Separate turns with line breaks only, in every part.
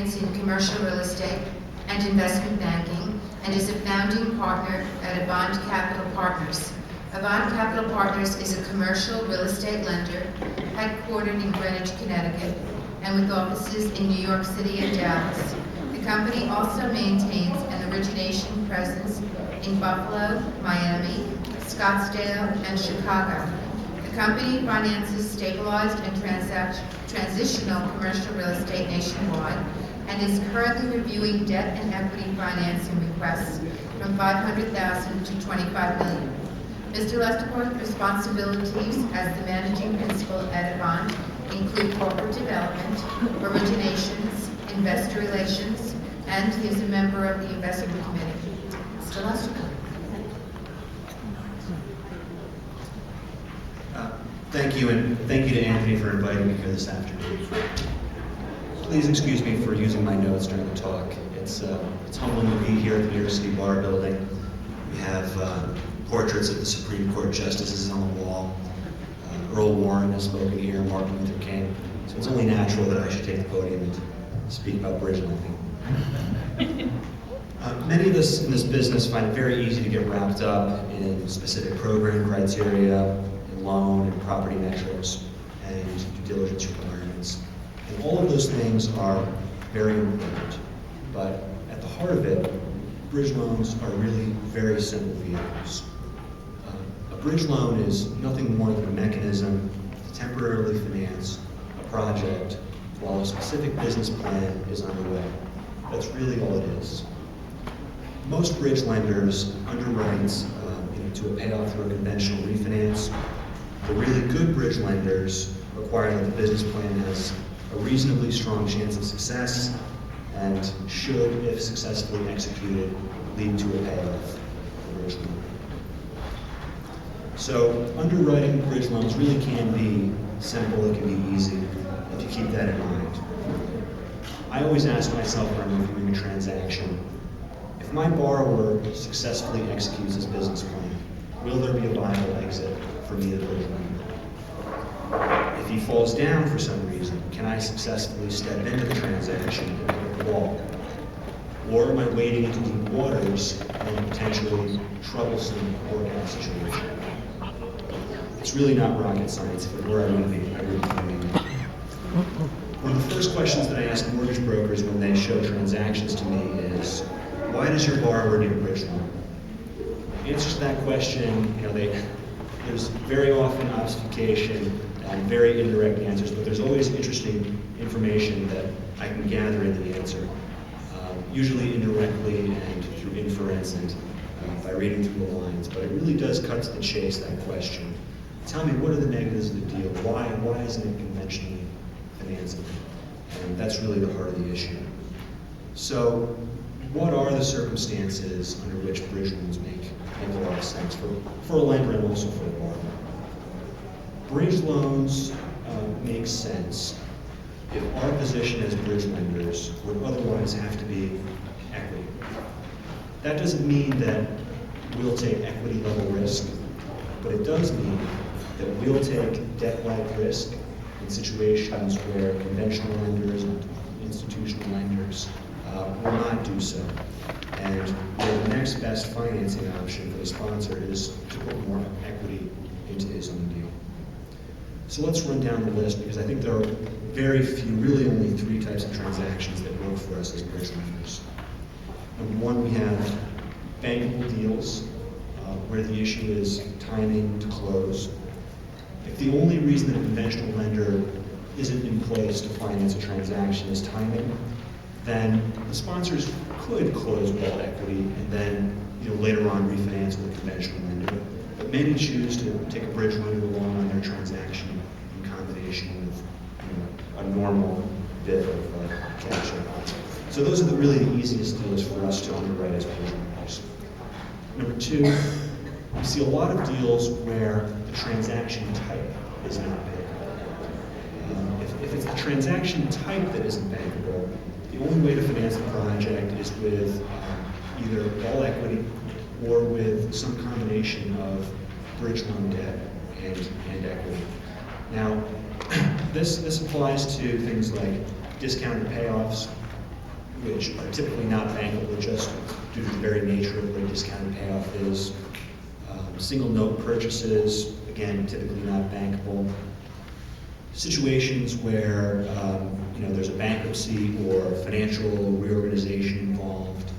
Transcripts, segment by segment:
experience in commercial real estate and investment banking, and is a founding partner at Avant Capital Partners. Avant Capital Partners is a commercial real estate lender headquartered in Greenwich, Connecticut, and with offices in New York City and Dallas. The company also maintains an origination presence in Buffalo, Miami, Scottsdale, and Chicago. The company finances stabilized and transitional commercial real estate nationwide, and is currently reviewing debt and equity financing requests from $500,000 to $25 million. Mr. Luysterborgh's responsibilities as the managing principal at Avant include corporate development, originations, investor relations, and he is a member of the investment committee. Mr. Luysterborgh.
Thank you, and thank you to Anthony for inviting me here this afternoon. Please excuse me for using my notes during the talk. It's humbling to be here at the New York City Bar Building. We have portraits of the Supreme Court justices on the wall. Earl Warren has spoken here, Martin Luther King. So it's only natural that I should take the podium and speak about bridge lending. Many of us in this business find it very easy to get wrapped up in specific program criteria, loan and property metrics, and due diligence requirements. And all of those things are very important. But at the heart of it, bridge loans are really very simple vehicles. A bridge loan is nothing more than a mechanism to temporarily finance a project while a specific business plan is underway. That's really all it is. Most bridge lenders underwrite to a payoff through a conventional refinance. The really good bridge lenders require that the business plan has a reasonably strong chance of success and should, if successfully executed, lead to a payoff of the bridge loan. So underwriting bridge loans really can be simple, it can be easy, if you keep that in mind. I always ask myself when I'm reviewing a transaction, if my borrower successfully executes his business plan, will there be a viable exit for me, the bridge lender? If he falls down for some reason, can I successfully step into the transaction and pick up the ball? Or am I wading into deep waters in a potentially troublesome workout situation? It's really not rocket science. If it were, I wouldn't be doing it. One of the first questions that I ask mortgage brokers when they show transactions to me is, why does your borrower need a bridge loan? Answers to that question, there's very often obfuscation and very indirect answers, but there's always interesting information that I can gather in the answer, usually indirectly and through inference and by reading through the lines. But it really does cut to the chase, that question. Tell me, what are the negatives of the deal? Why isn't it conventionally financing? And that's really the heart of the issue. So, what are the circumstances under which bridge loans make a lot of sense for a lender and also for a borrower? Bridge loans make sense if our position as bridge lenders would otherwise have to be equity. That doesn't mean that we'll take equity level risk, but it does mean that we'll take debt-like risk in situations where conventional lenders and institutional lenders will not do so. And the next best financing option for the sponsor is to put more equity into his own deal. So let's run down the list, because I think there are very few, really only 3 types of transactions that work for us as bridge lenders. Number 1, we have bankable deals, where the issue is timing to close. If the only reason that a conventional lender isn't in place to finance a transaction is timing, then the sponsors could close with all equity and then later on refinance with a conventional lender. But many choose to take a bridge lender along on their transaction in combination with a normal bit of cash out. So those are really the easiest deals for us to underwrite as bridge lenders. Number 2, we see a lot of deals where the transaction type is not bankable. If it's the transaction type that isn't bankable, the only way to finance the project is with either all equity or with some combination of bridge loan debt and equity. Now, this applies to things like discounted payoffs, which are typically not bankable just due to the very nature of what a discounted payoff is. Single note purchases, again, typically not bankable. Situations where there's a bankruptcy or financial reorganization involved,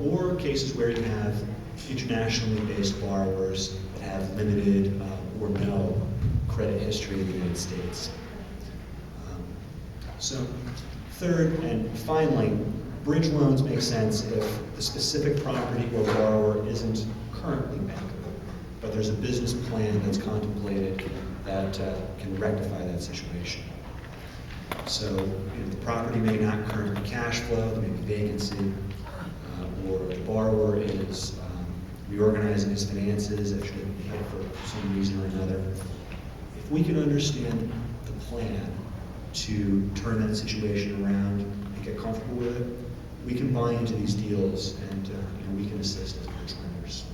or cases where you have internationally based borrowers that have limited or no credit history in the United States. So third and finally, bridge loans make sense if the specific property or borrower isn't currently bankable, but there's a business plan that's contemplated that can rectify that situation. So the property may not currently cash flow, there may be vacancy, or the borrower is reorganizing his finances that should be hit for some reason or another. If we can understand the plan to turn that situation around and get comfortable with it, we can buy into these deals and we can assist as bridge lenders.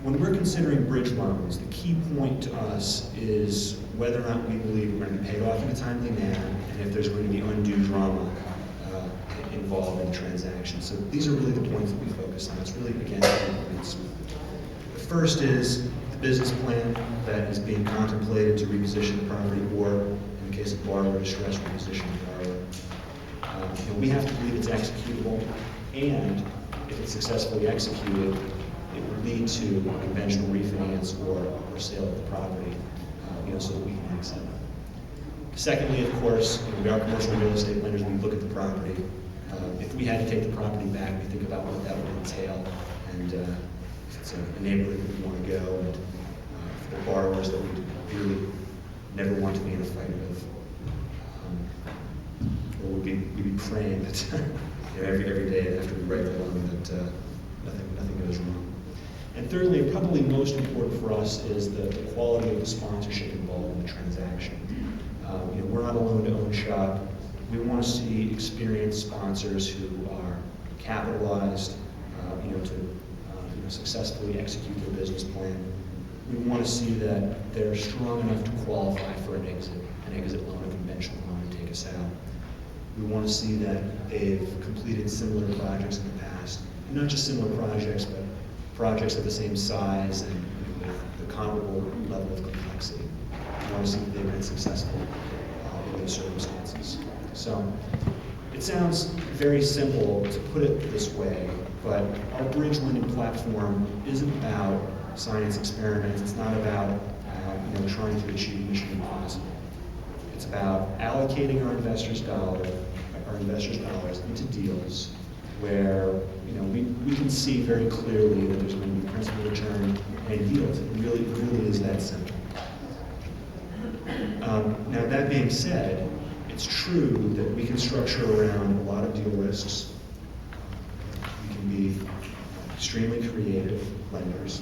When we're considering bridge loans, the key point to us is whether or not we believe we're going to be paid off in a timely manner and if there's going to be undue drama involved in the transaction. So these are really the points that we focus on. It's really, again, 3 points. The first is the business plan that is being contemplated to reposition the property, or in the case of borrower distress, reposition the borrower. We have to believe it's executable, and if it's successfully executed, it would lead to a conventional refinance or sale of the property, so that we can exit. Secondly, of course, we are commercial real estate lenders. We look at the property. If we had to take the property back, we think about what that would entail, and if it's a neighborhood that we want to go, and for the borrowers that we really never want to be in a fight with, or we'd be praying that every day after we write the loan that nothing goes wrong. And thirdly, and probably most important for us, is the quality of the sponsorship involved in the transaction. We're not a loan-to-own shop. We want to see experienced sponsors who are capitalized, to successfully execute their business plan. We want to see that they're strong enough to qualify for an exit loan, a conventional loan, to take us out. We want to see that they've completed similar projects in the past, and not just similar projects, but projects of the same size and with the comparable level of complexity. We want to see that they've been successful in those circumstances. So it sounds very simple to put it this way, but our bridge lending platform isn't about science experiments. It's not about trying to achieve mission impossible. It's about allocating our investors' dollars into deals where we can see very clearly that there's going to be principal return and yield. It really is that simple. Now that being said, it's true that we can structure around a lot of deal risks. We can be extremely creative lenders.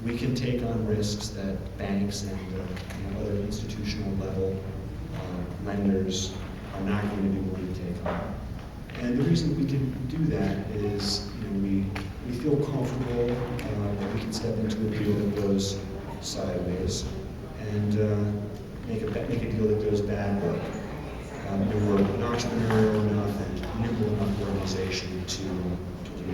We can take on risks that banks and other institutional level lenders are not going to be willing to take on. And the reason we can do that is we feel comfortable that we can step into a deal that goes sideways and make a deal that goes bad work. We're an entrepreneurial enough and nimble enough organization to do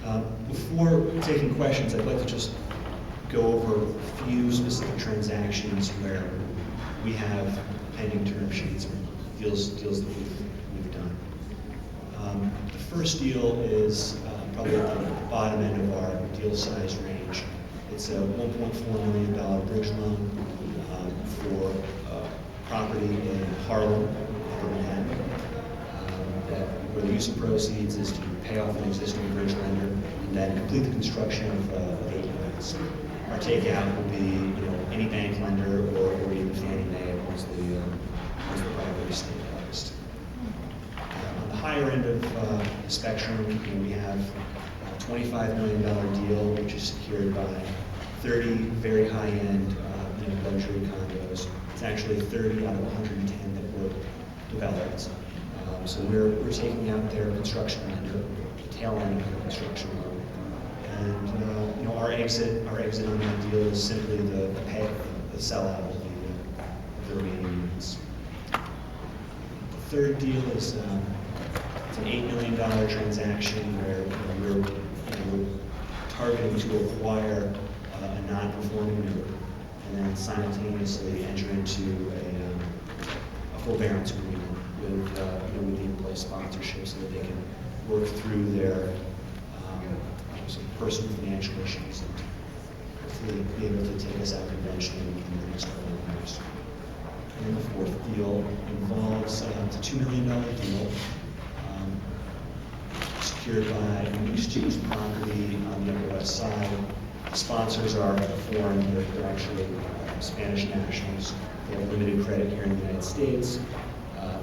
that. Before taking questions, I'd like to just go over a few specific transactions where we have pending term sheets or deals that we've done. The first deal is probably at the bottom end of our deal size range. It's a $1.4 million bridge loan for property in Harlem, Manhattan, where the use of proceeds is to pay off an existing bridge lender and then complete the construction of 8 units. Our takeout will be any bank lender or even Fannie Mae once the property is stabilized. On the higher end of the spectrum, we have a $25 million deal, which is secured by 30 very high-end luxury condos. It's actually 30 out of 110 that were developed. So we're taking out their construction lender, the tail end of the construction loan. And our exit on that deal is simply the sellout of remaining units. The third deal is it's an $8 million transaction where we're targeting to acquire a non-performing note and then simultaneously enter into a forbearance agreement with the employee sponsorship so that they can work through their some personal financial issues and hopefully be able to take us out conventionally in the next couple of years. And then the fourth deal involves it's a $2 million deal secured by a mixed-use property on the Upper West Side. The sponsors are foreign, they're actually Spanish nationals. They have limited credit here in the United States.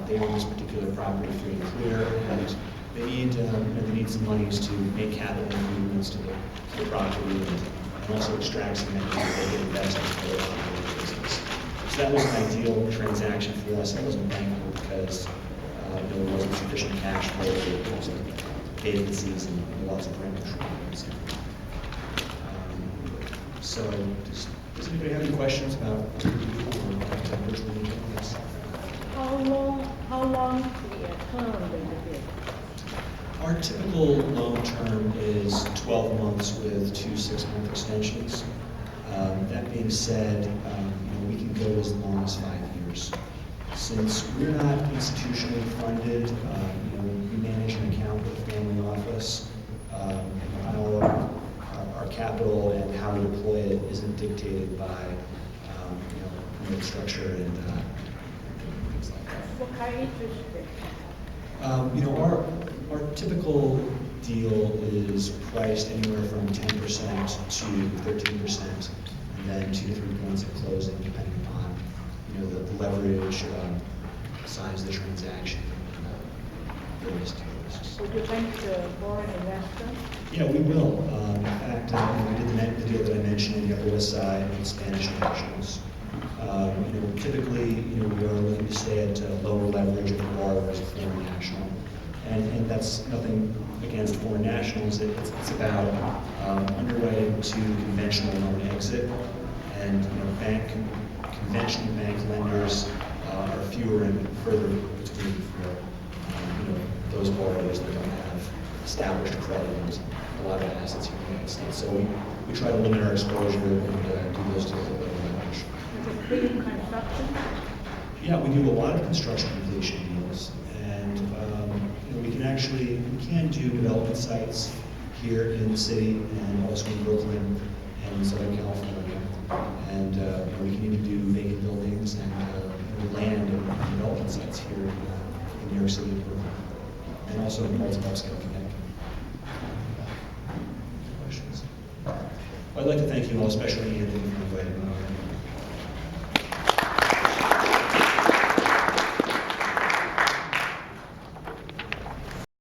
They own this particular property free and clear, and they need some monies to make capital improvements to the property and also extract some equity that they can invest in their operating business. So that was an ideal transaction for us. That wasn't bankable because there wasn't sufficient cash flow, there was vacancies and lots of rent control. So does anybody have any questions about
How long the term do you give?
Our typical loan term is 12 months with 2 6-month extensions. That being said, we can go as long as 5 years. Since we're not institutionally funded, we manage an account with the family office. Our capital and how we deploy it isn't dictated by permit structure and things like that.
What kind of interest rate?
Our typical deal is priced anywhere from 10% to 13%, and then 2 to 3 points at closing, depending upon the leverage, size of the transaction, various risks.
Would you bank the foreign investor?
Yeah, we will. In fact, we did the deal that I mentioned in the Upper West Side with Spanish nationals. Typically, we are looking to stay at lower leverage of the borrower as a foreign national. And that's nothing against foreign nationals. It's about underwriting to conventional loan exit. And conventional bank lenders are fewer and further between for those borrowers that don't have established credit and a lot of assets here in the United States. So we try to limit our exposure and do those deals a little leverage.
Is it pre-construction?
Yeah, we do a lot of construction completion deals, and we can do development sites here in the city and also in Brooklyn and in Southern California, and we can even do vacant buildings and land and development sites here in New York City and Brooklyn, and also in parts of upscale Connecticut. Questions? Well, I'd like to thank you all, especially Anthony, for inviting me.